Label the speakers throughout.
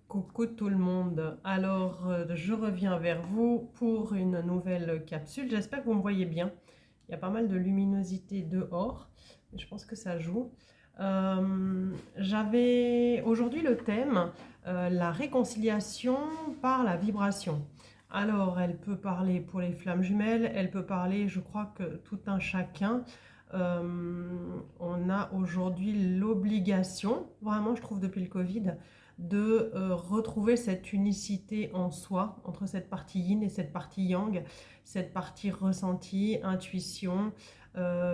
Speaker 1: Coucou tout le monde. Alors, je reviens vers vous pour une nouvelle capsule. J'espère que vous me voyez bien. Il y a pas mal de luminosité dehors, mais je pense que ça joue. J'avais aujourd'hui le thème la réconciliation par la vibration. Alors, elle peut parler pour les flammes jumelles, elle peut parler, je crois que tout un chacun. On a aujourd'hui l'obligation, vraiment, je trouve depuis le Covid, de retrouver cette unicité en soi, entre cette partie yin et cette partie yang, cette partie ressenti, intuition,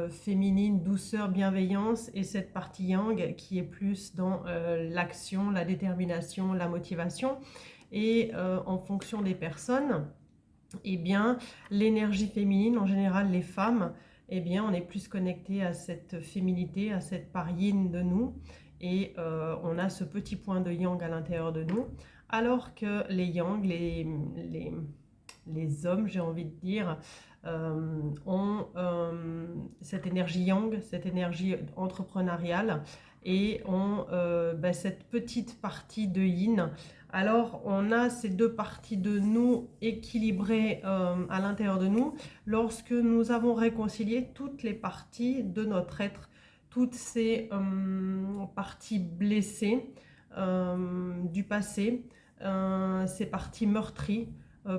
Speaker 1: féminine, douceur, bienveillance, et cette partie yang qui est plus dans l'action, la détermination, la motivation. Et en fonction des personnes, eh bien, l'énergie féminine, en général les femmes, eh bien, on est plus connecté à cette féminité, à cette part yin de nous, et on a ce petit point de yang à l'intérieur de nous, alors que les yang, les hommes, j'ai envie de dire, ont cette énergie yang, cette énergie entrepreneuriale, et ont cette petite partie de yin. Alors, on a ces deux parties de nous équilibrées à l'intérieur de nous lorsque nous avons réconcilié toutes les parties de notre être, toutes ces parties blessées du passé, ces parties meurtries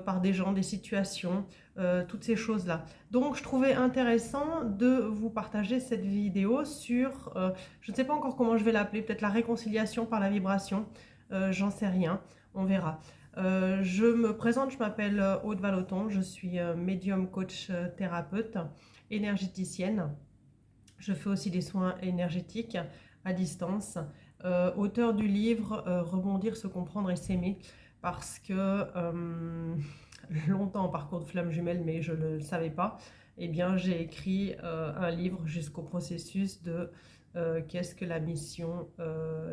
Speaker 1: par des gens, des situations, toutes ces choses-là. Donc, je trouvais intéressant de vous partager cette vidéo sur, je ne sais pas encore comment je vais l'appeler, peut-être la réconciliation par la vibration. J'en sais rien, on verra. Je me présente, je m'appelle Aude Vallotton, je suis médium, coach, thérapeute, énergéticienne. Je fais aussi des soins énergétiques à distance. Auteur du livre Rebondir, se comprendre et s'aimer, parce que longtemps en parcours de flamme jumelle, mais je ne le savais pas, eh bien j'ai écrit un livre jusqu'au processus de qu'est-ce que la mission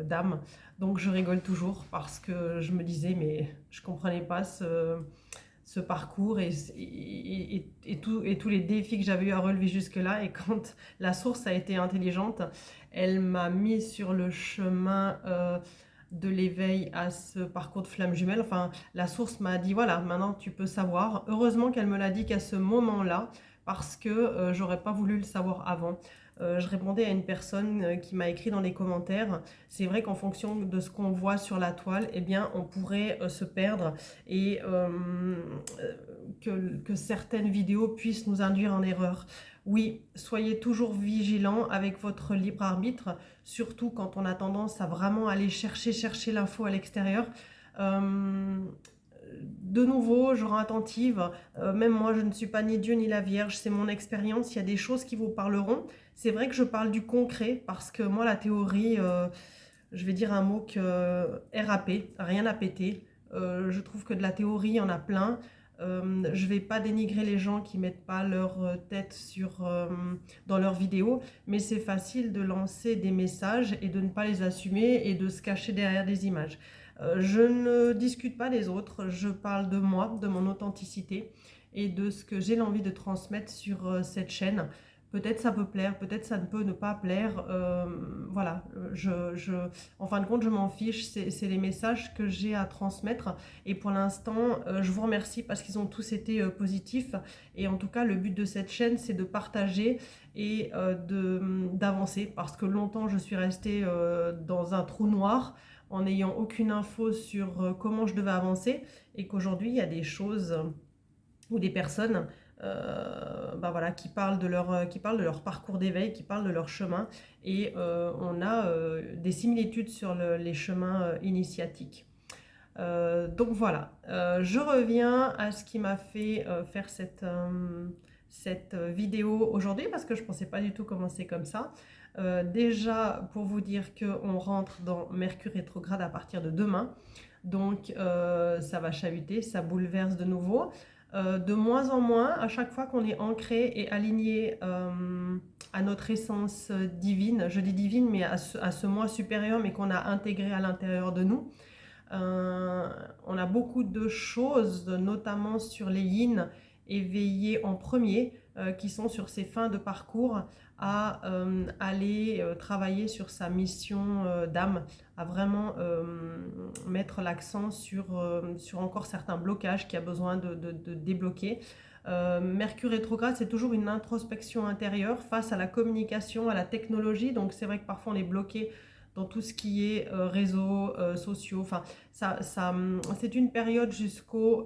Speaker 1: d'âme. Donc je rigole toujours parce que je me disais, mais je ne comprenais pas ce parcours et tous les défis que j'avais eu à relever jusque-là. Et quand la source a été intelligente, elle m'a mis sur le chemin de l'éveil à ce parcours de flamme jumelle. Enfin, la source m'a dit, voilà, maintenant tu peux savoir. Heureusement qu'elle me l'a dit qu'à ce moment-là, parce que j'aurais pas voulu le savoir avant. Je répondais à une personne qui m'a écrit dans les commentaires, c'est vrai qu'en fonction de ce qu'on voit sur la toile, eh bien, on pourrait se perdre, et que certaines vidéos puissent nous induire en erreur. Oui, soyez toujours vigilants avec votre libre arbitre, surtout quand on a tendance à vraiment aller chercher l'info à l'extérieur. De nouveau, je rends attentive, même moi je ne suis pas ni Dieu ni la Vierge, c'est mon expérience, il y a des choses qui vous parleront. C'est vrai que je parle du concret, parce que moi la théorie, je vais dire un mot que RAP, rien à péter. Je trouve que de la théorie, il y en a plein. Je vais pas dénigrer les gens qui mettent pas leur tête dans leurs vidéos, mais c'est facile de lancer des messages et de ne pas les assumer et de se cacher derrière des images. Je ne discute pas des autres, je parle de moi, de mon authenticité et de ce que j'ai l'envie de transmettre sur cette chaîne. Peut-être ça peut plaire, peut-être ça ne peut ne pas plaire. Voilà, en fin de compte, je m'en fiche, c'est les messages que j'ai à transmettre. Et pour l'instant, je vous remercie parce qu'ils ont tous été positifs. Et en tout cas, le but de cette chaîne, c'est de partager et d'avancer. Parce que longtemps, je suis restée dans un trou noir, en n'ayant aucune info sur comment je devais avancer, et qu'aujourd'hui il y a des choses ou des personnes voilà, qui parlent de leur parcours d'éveil, qui parlent de leur chemin, et on a des similitudes sur les chemins initiatiques. Donc voilà, je reviens à ce qui m'a fait faire cette vidéo aujourd'hui, parce que je ne pensais pas du tout commencer comme ça. Déjà, pour vous dire qu'on rentre dans Mercure rétrograde à partir de demain, donc ça va chahuter, ça bouleverse de nouveau. De moins en moins, à chaque fois qu'on est ancré et aligné à notre essence divine, je dis divine, mais à ce moi supérieur, mais qu'on a intégré à l'intérieur de nous, on a beaucoup de choses, notamment sur les yin, éveillées en premier, qui sont sur ces fins de parcours à aller travailler sur sa mission d'âme, à vraiment mettre l'accent sur encore certains blocages qu'il y a besoin de débloquer. Mercure rétrograde, c'est toujours une introspection intérieure face à la communication, à la technologie. Donc c'est vrai que parfois on est bloqué dans tout ce qui est réseaux sociaux. Enfin, c'est une période jusqu'à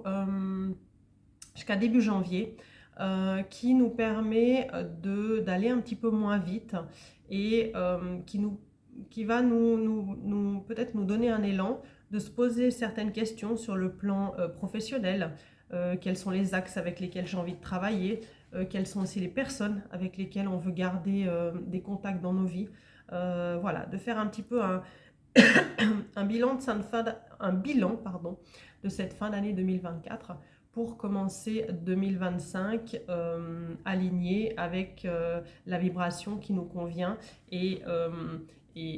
Speaker 1: début janvier qui nous permet d'aller un petit peu moins vite et qui va peut-être nous donner un élan de se poser certaines questions sur le plan professionnel. Quels sont les axes avec lesquels j'ai envie de travailler, quelles sont aussi les personnes avec lesquelles on veut garder des contacts dans nos vies. Voilà, de faire un petit peu un bilan de cette fin d'année 2024 pour commencer 2025 aligné avec la vibration qui nous convient et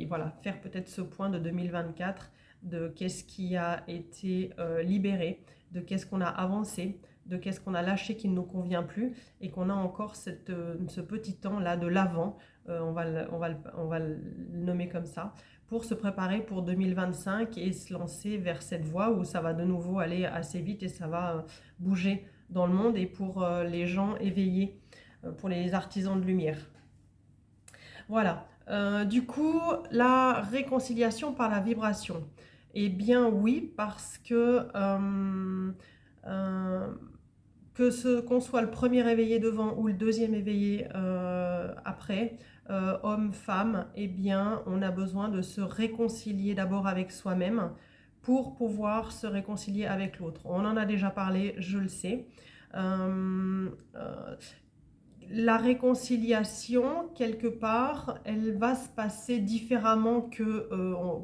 Speaker 1: voilà, faire peut-être ce point de 2024 de qu'est-ce qui a été libéré, de qu'est-ce qu'on a avancé, de qu'est-ce qu'on a lâché qui ne nous convient plus et qu'on a encore ce petit temps là de l'avant, on va le nommer comme ça, pour se préparer pour 2025 et se lancer vers cette voie où ça va de nouveau aller assez vite et ça va bouger dans le monde et pour les gens éveillés, pour les artisans de lumière. Voilà, du coup, la réconciliation par la vibration. Eh bien oui, parce que qu'on soit le premier éveillé devant ou le deuxième éveillé après, homme, femme, eh bien on a besoin de se réconcilier d'abord avec soi-même pour pouvoir se réconcilier avec l'autre. On en a déjà parlé, je le sais. La réconciliation, quelque part, elle va se passer différemment que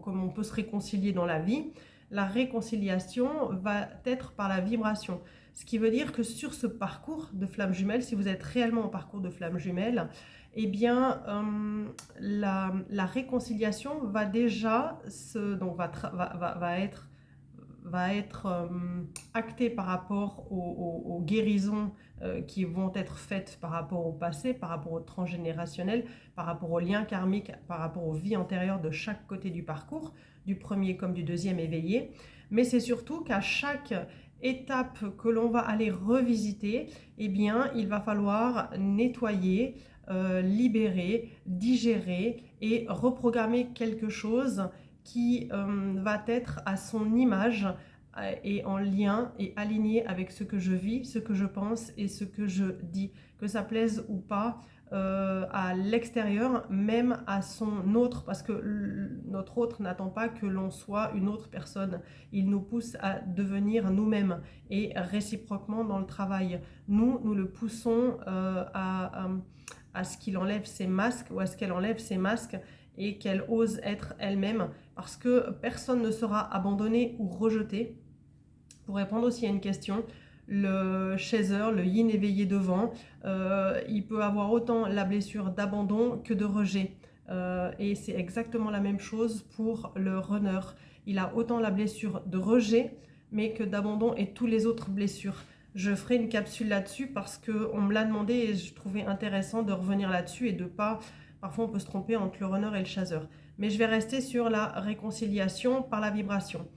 Speaker 1: comme on peut se réconcilier dans la vie. La réconciliation va être par la vibration. Ce qui veut dire que sur ce parcours de flamme jumelle, si vous êtes réellement en parcours de flamme jumelle, eh bien, la réconciliation va déjà va être actée par rapport aux guérisons qui vont être faites par rapport au passé, par rapport au transgénérationnel, par rapport aux liens karmiques, par rapport aux vies antérieures de chaque côté du parcours, du premier comme du deuxième éveillé. Mais c'est surtout qu'à chaque étape que l'on va aller revisiter, eh bien, il va falloir nettoyer, libérer, digérer et reprogrammer quelque chose qui va être à son image et en lien et aligné avec ce que je vis, ce que je pense et ce que je dis, que ça plaise ou pas à l'extérieur, même à son autre, parce que notre autre n'attend pas que l'on soit une autre personne, il nous pousse à devenir nous-mêmes et réciproquement dans le travail. Nous le poussons à ce qu'il enlève ses masques ou à ce qu'elle enlève ses masques et qu'elle ose être elle-même, parce que personne ne sera abandonné ou rejeté. Pour répondre aussi à une question, le chaser, le yin éveillé devant, il peut avoir autant la blessure d'abandon que de rejet. Et c'est exactement la même chose pour le runner. Il a autant la blessure de rejet, mais que d'abandon et toutes les autres blessures. Je ferai une capsule là-dessus parce qu'on me l'a demandé et je trouvais intéressant de revenir là-dessus et de pas... Parfois, on peut se tromper entre le runner et le chaser. Mais je vais rester sur la réconciliation par la vibration.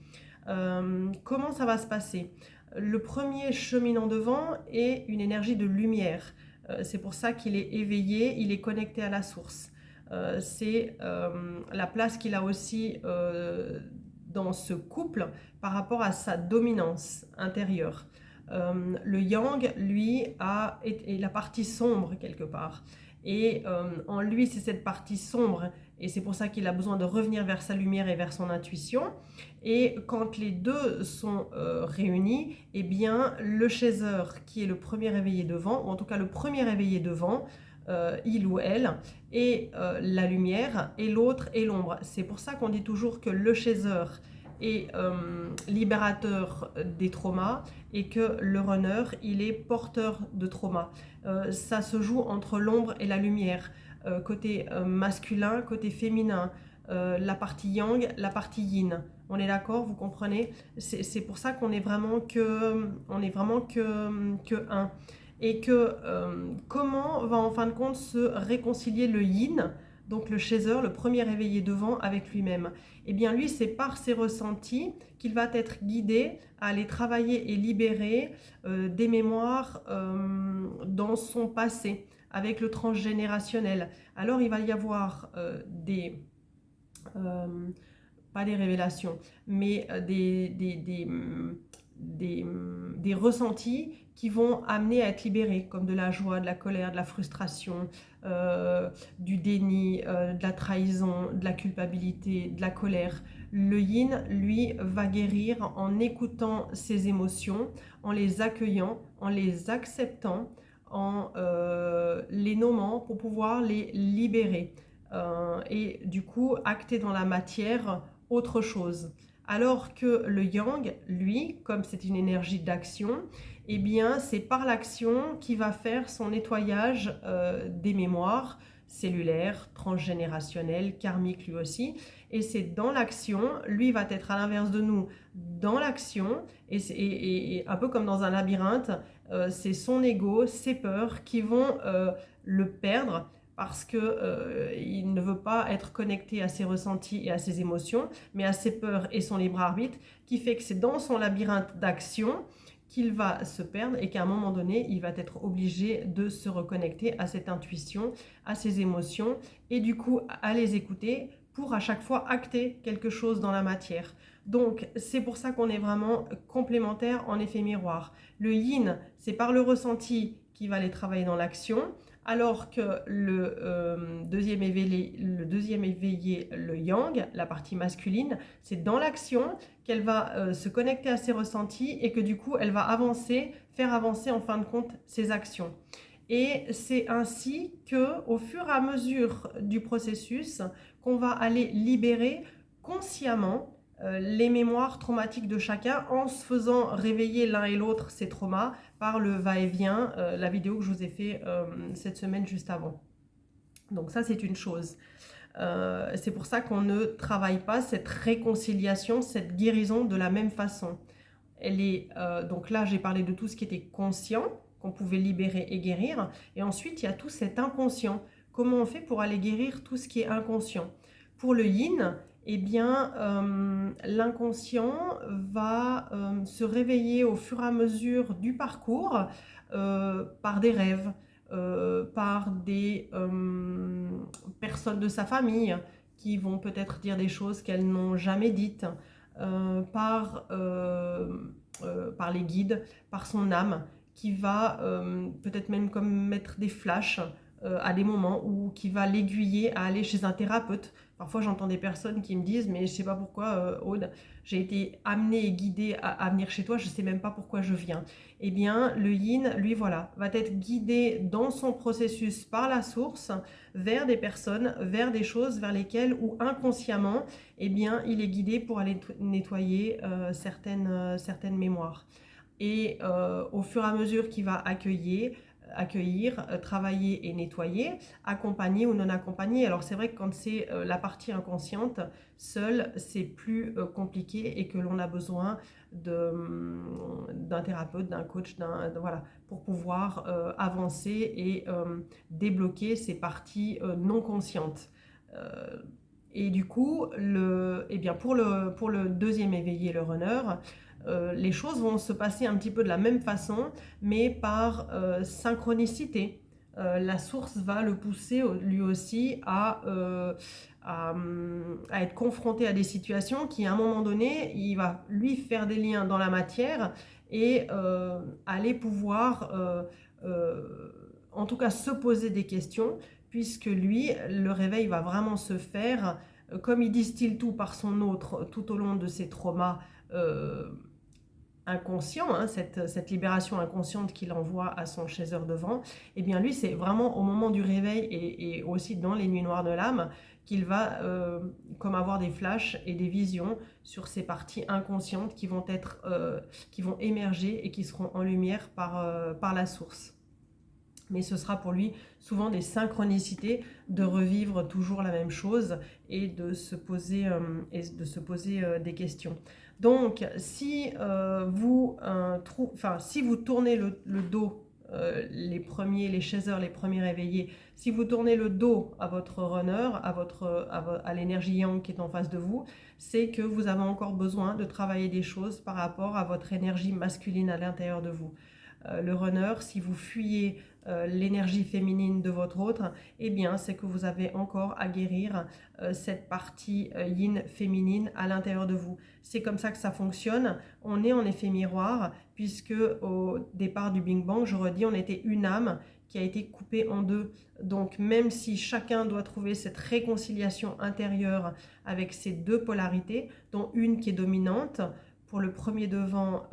Speaker 1: Comment ça va se passer? Le premier cheminant devant est une énergie de lumière. C'est pour ça qu'il est éveillé, il est connecté à la source. C'est la place qu'il a aussi dans ce couple par rapport à sa dominance intérieure. Le yang, lui, est la partie sombre quelque part. Et en lui, c'est cette partie sombre. Et c'est pour ça qu'il a besoin de revenir vers sa lumière et vers son intuition. Et quand les deux sont réunis, eh bien, le chaser, qui est le premier éveillé devant, ou en tout cas le premier éveillé devant, il ou elle, et la lumière, et l'autre est l'ombre. C'est pour ça qu'on dit toujours que le chaser est libérateur des traumas et que le runner, il est porteur de traumas. Ça se joue entre l'ombre et la lumière, côté masculin, côté féminin, la partie yang, la partie yin. On est d'accord, vous comprenez? C'est pour ça qu'on est vraiment que un. et que comment va en fin de compte se réconcilier le yin, donc le chaser, le premier éveillé devant, avec lui-même. Eh bien lui, c'est par ses ressentis qu'il va être guidé à aller travailler et libérer des mémoires dans son passé, avec le transgénérationnel. Alors il va y avoir euh, pas des révélations, mais des ressentis qui vont amener à être libérés, comme de la joie, de la colère, de la frustration, du déni, de la trahison, de la culpabilité, de la colère. Le yin, lui, va guérir en écoutant ses émotions, en les accueillant, en les acceptant, en les nommant pour pouvoir les libérer. Et du coup, acter dans la matière autre chose. Alors que le yang, lui, comme c'est une énergie d'action, eh bien, c'est par l'action qu'il va faire son nettoyage des mémoires cellulaires, transgénérationnelles, karmiques lui aussi. Et c'est dans l'action, lui va être à l'inverse de nous, dans l'action, et un peu comme dans un labyrinthe, c'est son ego, ses peurs qui vont le perdre parce qu'il ne veut pas être connecté à ses ressentis et à ses émotions, mais à ses peurs et son libre arbitre, qui fait que c'est dans son labyrinthe d'action qu'il va se perdre et qu'à un moment donné, il va être obligé de se reconnecter à cette intuition, à ses émotions, et du coup à les écouter pour à chaque fois acter quelque chose dans la matière. Donc c'est pour ça qu'on est vraiment complémentaires en effet miroir. Le yin, c'est par le ressenti qui va aller travailler dans l'action, alors que le deuxième éveillé, le yang, la partie masculine, c'est dans l'action qu'elle va se connecter à ses ressentis et que du coup, elle va avancer, faire avancer en fin de compte ses actions. Et c'est ainsi que, au fur et à mesure du processus, qu'on va aller libérer consciemment les mémoires traumatiques de chacun en se faisant réveiller l'un et l'autre ces traumas par le va-et-vient, la vidéo que je vous ai fait cette semaine juste avant. Donc ça, c'est une chose. C'est pour ça qu'on ne travaille pas cette réconciliation, cette guérison de la même façon. Donc là, j'ai parlé de tout ce qui était conscient, qu'on pouvait libérer et guérir. Et ensuite, il y a tout cet inconscient. Comment on fait pour aller guérir tout ce qui est inconscient? Pour le yin, eh bien, l'inconscient va se réveiller au fur et à mesure du parcours par des rêves, par des personnes de sa famille qui vont peut-être dire des choses qu'elles n'ont jamais dites, par les guides, par son âme, qui va peut-être même comme mettre des flashs à des moments ou qui va l'aiguiller à aller chez un thérapeute. Parfois j'entends des personnes qui me disent mais je sais pas pourquoi Aude, j'ai été amenée et guidée à venir chez toi, je sais même pas pourquoi je viens. Eh bien le yin, lui voilà, va être guidé dans son processus par la source vers des personnes, vers des choses vers lesquelles ou inconsciemment eh bien, il est guidé pour aller nettoyer certaines mémoires. Et au fur et à mesure qu'il va accueillir, travailler et nettoyer, accompagner ou non accompagner. Alors c'est vrai que quand c'est la partie inconsciente, seule, c'est plus compliqué et que l'on a besoin d'un thérapeute, d'un coach, voilà, pour pouvoir avancer et débloquer ces parties non conscientes. Et du coup, eh bien pour le deuxième éveillé, le runner, les choses vont se passer un petit peu de la même façon, mais par synchronicité. La source va le pousser lui aussi à être confronté à des situations qui, à un moment donné, il va lui faire des liens dans la matière et aller pouvoir, en tout cas, se poser des questions, puisque lui, le réveil va vraiment se faire, comme il distille tout par son autre tout au long de ses traumas inconscients, hein, cette libération inconsciente qu'il envoie à son chaser devant, et bien lui, c'est vraiment au moment du réveil et aussi dans les nuits noires de l'âme qu'il va comme avoir des flashs et des visions sur ces parties inconscientes qui vont émerger et qui seront en lumière par la source. Mais ce sera pour lui souvent des synchronicités de revivre toujours la même chose et de se poser des questions. Donc, si vous tournez le dos les chasers, les premiers réveillés, si vous tournez le dos à votre runner, à l'énergie yang qui est en face de vous, c'est que vous avez encore besoin de travailler des choses par rapport à votre énergie masculine à l'intérieur de vous. Le runner, si vous fuyez l'énergie féminine de votre autre, eh bien c'est que vous avez encore à guérir cette partie yin féminine à l'intérieur de vous. C'est comme ça que ça fonctionne. On est en effet miroir, puisque au départ du Big Bang, je redis, on était une âme qui a été coupée en deux. Donc même si chacun doit trouver cette réconciliation intérieure avec ces deux polarités, dont une qui est dominante, pour le premier devant,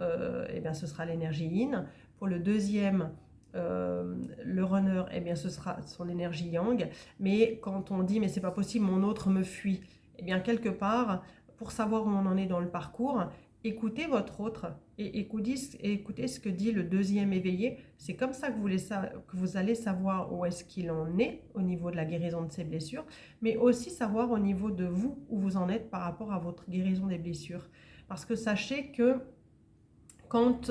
Speaker 1: eh bien, ce sera l'énergie yin. Pour le deuxième, le runner, eh bien, ce sera son énergie yang. Mais quand on dit « mais c'est pas possible, mon autre me fuit », eh bien, quelque part, pour savoir où on en est dans le parcours, écoutez votre autre et écoutez ce que dit le deuxième éveillé. C'est comme ça que vous allez savoir où est-ce qu'il en est au niveau de la guérison de ses blessures, mais aussi savoir au niveau de vous où vous en êtes par rapport à votre guérison des blessures. Parce que sachez que quand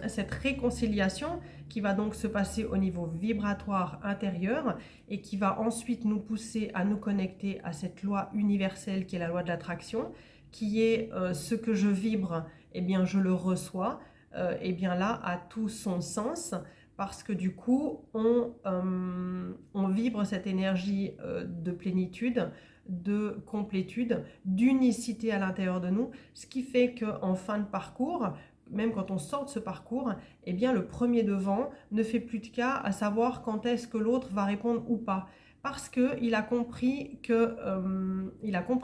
Speaker 1: cette réconciliation qui va donc se passer au niveau vibratoire intérieur et qui va ensuite nous pousser à nous connecter à cette loi universelle qui est la loi de l'attraction, qui est ce que je vibre, eh bien je le reçois, eh bien là a tout son sens, parce que du coup on vibre cette énergie de plénitude, de complétude, d'unicité à l'intérieur de nous, ce qui fait qu'en fin de parcours, même quand on sort de ce parcours, eh bien le premier devant ne fait plus de cas à savoir quand est-ce que l'autre va répondre ou pas. Parce qu'il a compris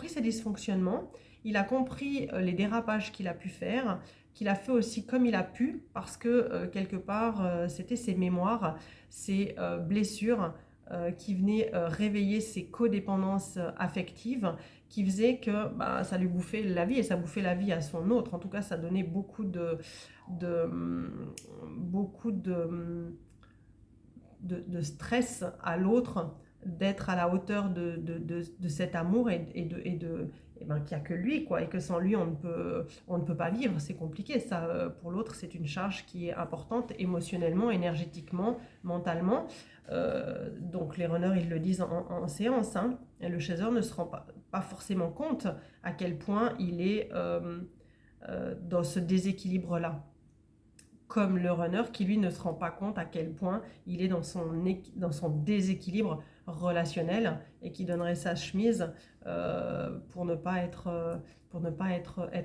Speaker 1: ses dysfonctionnements, il a compris les dérapages qu'il a pu faire, qu'il a fait aussi comme il a pu, parce que quelque part, c'était ses mémoires, ses blessures qui venaient réveiller ses codépendances affectives, qui faisait que ça lui bouffait la vie, et ça bouffait la vie à son autre. En tout cas, ça donnait beaucoup de stress à l'autre, d'être à la hauteur de cet amour et qu'il n'y a que lui, quoi, et que sans lui, on ne peut pas vivre. C'est compliqué, ça. Pour l'autre, c'est une charge qui est importante émotionnellement, énergétiquement, mentalement. Donc les runners, ils le disent en séance, hein, et le chaser ne se rend pas forcément compte à quel point il est dans ce déséquilibre-là. Comme le runner qui, lui, ne se rend pas compte à quel point il est dans son déséquilibre relationnel et qui donnerait sa chemise pour ne pas être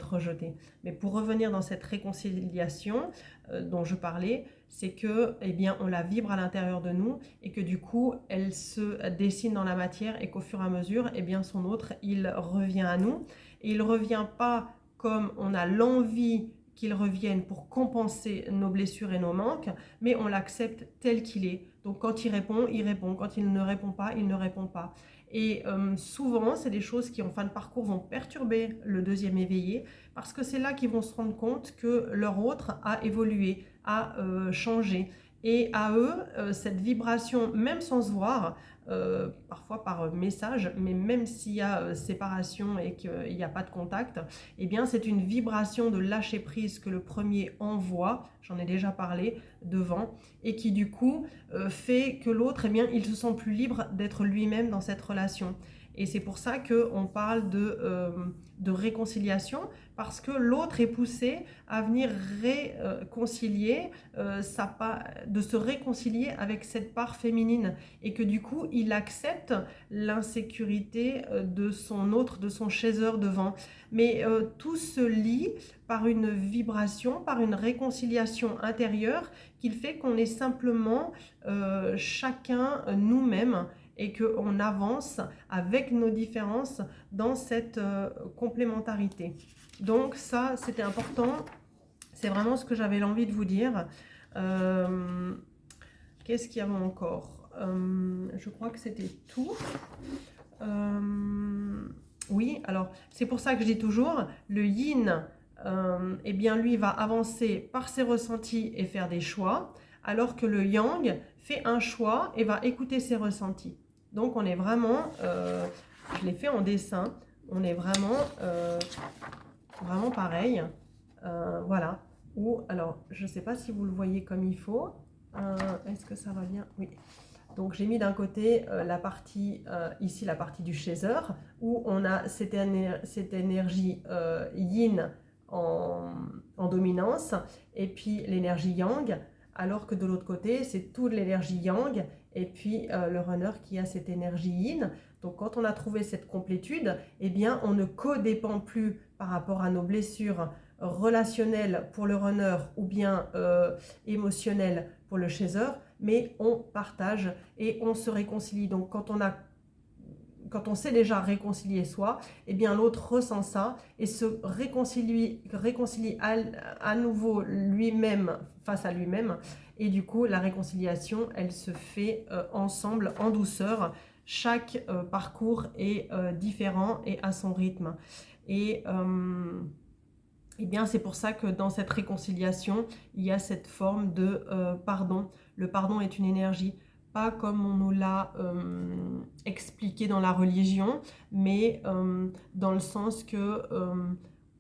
Speaker 1: rejeté. Mais pour revenir dans cette réconciliation dont je parlais, c'est que, eh bien, on la vibre à l'intérieur de nous et que du coup, elle se dessine dans la matière et qu'au fur et à mesure, eh bien, son autre, il revient à nous. Et il ne revient pas comme on a l'envie qu'il revienne pour compenser nos blessures et nos manques, mais on l'accepte tel qu'il est. Donc quand il répond, il répond. Quand il ne répond pas, il ne répond pas. Et souvent, c'est des choses qui, en fin de parcours, vont perturber le deuxième éveillé, parce que c'est là qu'ils vont se rendre compte que leur autre a évolué, a changé. Et à eux, cette vibration, même sans se voir, parfois par message, mais même s'il y a séparation et qu'il n'y a pas de contact, eh bien c'est une vibration de lâcher prise que le premier envoie, j'en ai déjà parlé devant, et qui du coup fait que l'autre, eh bien, il se sent plus libre d'être lui-même dans cette relation. Et c'est pour ça qu'on parle de réconciliation, parce que l'autre est poussé à venir réconcilier, de se réconcilier avec cette part féminine, et que du coup il accepte l'insécurité de son autre, de son chaser devant. Mais tout se lie par une vibration, par une réconciliation intérieure, qu'il fait qu'on est simplement chacun nous-mêmes, et qu'on avance avec nos différences dans cette complémentarité. Donc ça, c'était important. C'est vraiment ce que j'avais l'envie de vous dire. Qu'est-ce qu'il y avait encore? Je crois que c'était tout. Oui, alors c'est pour ça que je dis toujours, le yin, eh bien lui va avancer par ses ressentis et faire des choix, alors que le yang fait un choix et va écouter ses ressentis. Donc on est vraiment, je l'ai fait en dessin, on est vraiment pareil. Voilà. Ou alors, je ne sais pas si vous le voyez comme il faut. Est-ce que ça va bien? Oui. Donc j'ai mis d'un côté la partie, ici la partie du chaser, où on a cette énergie yin en dominance, et puis l'énergie yang, alors que de l'autre côté c'est toute l'énergie yang, et puis le runner qui a cette énergie yin. Donc quand on a trouvé cette complétude, eh bien on ne codépend plus par rapport à nos blessures relationnelles pour le runner ou bien émotionnelles pour le chaser, mais on partage et on se réconcilie. Donc quand on sait déjà réconcilier soi, eh bien l'autre ressent ça et se réconcilie à nouveau lui-même face à lui-même. Et du coup, la réconciliation, elle se fait ensemble, en douceur. Chaque parcours est différent et à son rythme. Et eh bien, c'est pour ça que dans cette réconciliation, il y a cette forme de pardon. Le pardon est une énergie, pas comme on nous l'a expliqué dans la religion, mais dans le sens que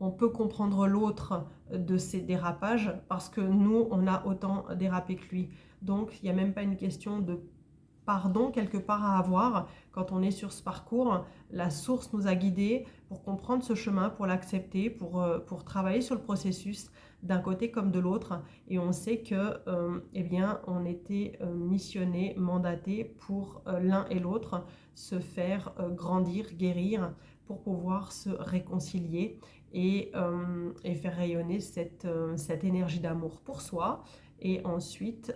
Speaker 1: on peut comprendre l'autre de ses dérapages parce que nous, on a autant dérapé que lui. Donc, il n'y a même pas une question de pardon quelque part à avoir quand on est sur ce parcours. La source nous a guidés pour comprendre ce chemin, pour l'accepter, pour travailler sur le processus d'un côté comme de l'autre. Et on sait que eh bien, on était missionné, mandaté pour l'un et l'autre se faire grandir, guérir, pour pouvoir se réconcilier et faire rayonner cette énergie d'amour pour soi et ensuite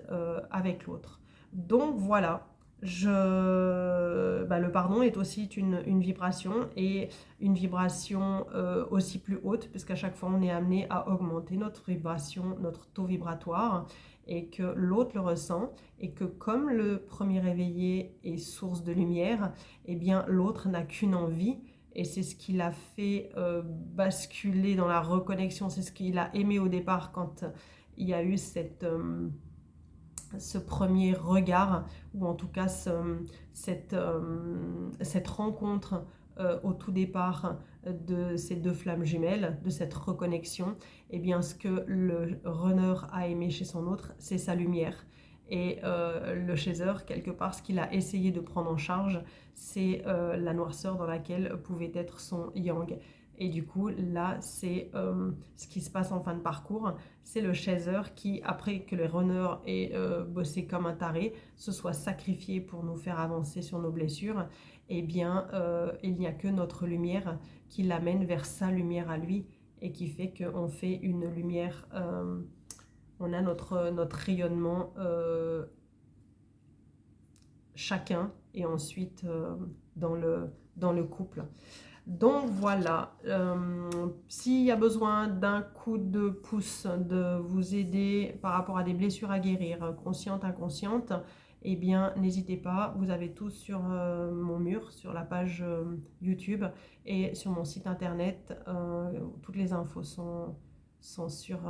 Speaker 1: avec l'autre. Donc voilà, le pardon est aussi une vibration, et une vibration aussi plus haute, puisqu'à chaque fois on est amené à augmenter notre vibration, notre taux vibratoire, et que l'autre le ressent, et que comme le premier réveillé est source de lumière, eh bien l'autre n'a qu'une envie, et c'est ce qui l'a fait basculer dans la reconnexion, c'est ce qu'il a aimé au départ quand il y a eu ce premier regard, ou en tout cas cette rencontre au tout départ de ces deux flammes jumelles, de cette reconnexion. Et bien ce que le runner a aimé chez son autre, c'est sa lumière. Et le chaser, quelque part, ce qu'il a essayé de prendre en charge, c'est la noirceur dans laquelle pouvait être son yang. Et du coup, là, c'est ce qui se passe en fin de parcours. C'est le chaser qui, après que les runners aient bossé comme un taré, se soit sacrifié pour nous faire avancer sur nos blessures. Eh bien, il n'y a que notre lumière qui l'amène vers sa lumière à lui, et qui fait qu'on fait une lumière, on a notre rayonnement chacun, et ensuite dans le couple. Donc voilà, s'il y a besoin d'un coup de pouce, de vous aider par rapport à des blessures à guérir, conscientes, inconscientes, eh bien n'hésitez pas, vous avez tout sur mon mur, sur la page YouTube et sur mon site internet. Toutes les infos sont sur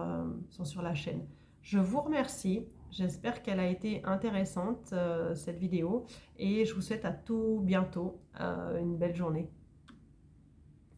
Speaker 1: la chaîne. Je vous remercie, j'espère qu'elle a été intéressante cette vidéo, et je vous souhaite à tout bientôt une belle journée.